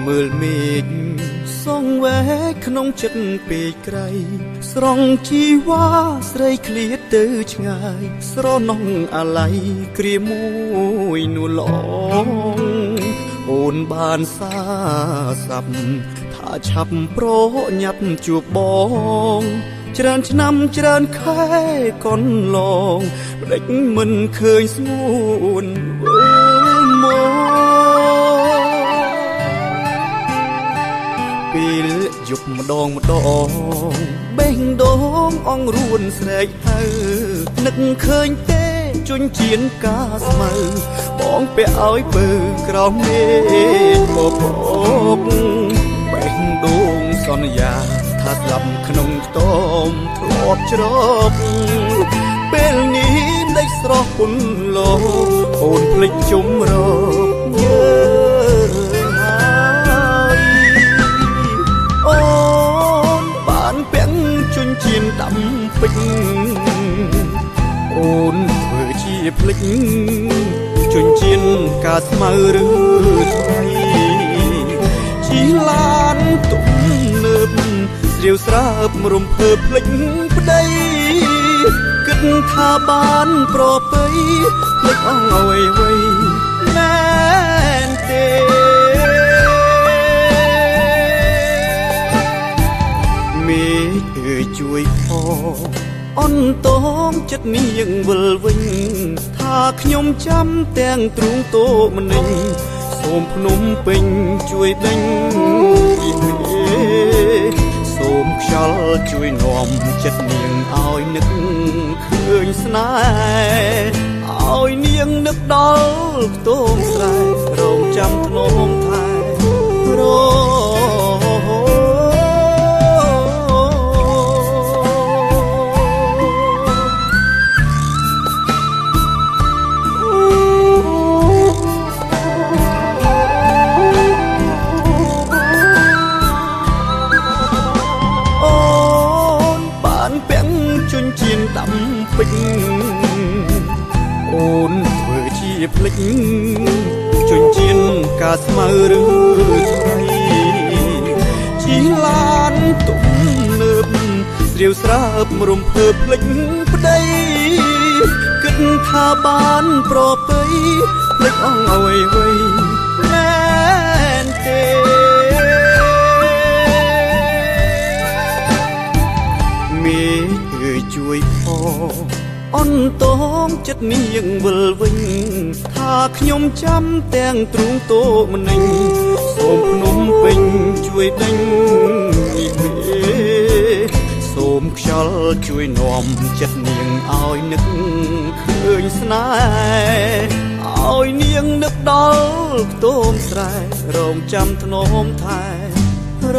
មើលមេឃសងវែកក្នុងចិត្តពេកក្រៃស្រង់ជីវ៉ាស្រីឃ្លាតទៅឆ្ងាយស្រណងអាល័យគ្រាមួយនួលឡងអូនបានសាស័ព្ទថាឆាប់ប្រញាប់ជួបបងច្រើនឆ្នាំច្រើនខែកន្លងផ្ដេចមិនឃើញស្ងួនវិលមកពេលយប់ម្ដងបេះដូងអង្រួនស្រែកហៅនឹកឃើញទេជញ្ជៀនកាស្មៅបងពាក់ឲ្យពើក្រោមមេឃបបកបេះដូងសន្យាថាស្លាប់ក្នុងខ្ទមធ្លាប់ជ្រកពេលនេះដេកស្រស់ពុនលោអូនភ្លេចជុំរកយើងអូនបានពាក់ជញ្ជៀនដាំពេជ្រអូនធ្វើជាភ្លេចជញ្ជៀនកាស្មៅឬថ្លៃជីឡានទំនើបស្រាវស្រើបរំភើបភ្លេចប្តីគិតថាបានប្រពៃភ្លេចអស់អ្វីណែនទេមេឃអើយជួយផងអន្តងចិត្តនាងវិលវិញថាខ្ញុំចាំទាំងទ្រូងតោម្នេញសូមភ្នំពេញជួយដេញពីសូមខ្យល់ជួយនាំចិត្តនាងឲ្យនឹកឃើញស្នេហ៍ឲ្យនាងនឹកដល់ខ្ទមស្រែរងចាំធ្នមថែរដាំពេជ្រអូនធ្វើជាភ្លេចជញ្ជៀនកាស្មៅឬថ្លៃជីឡានទំនើបស្រាវស្រើបរំភើបភ្លេចប្តីគិតថាបានប្រពៃភ្លេចអស់អ្វីណែនទេមេឃអើយជួយផងអន្តងចិត្តនាងវិលវិញថាខ្ញុំចាំទាំងទ្រូងតោម្នេញសូមភ្នំពេញជួយដេញពីមេសូមខ្យល់ជួយនាំចិត្តនាងឲ្យនឹកឃើញស្នេហ៍ឲ្យនាងនឹកដល់ខ្ទមស្រែរងចាំធ្នមថែរ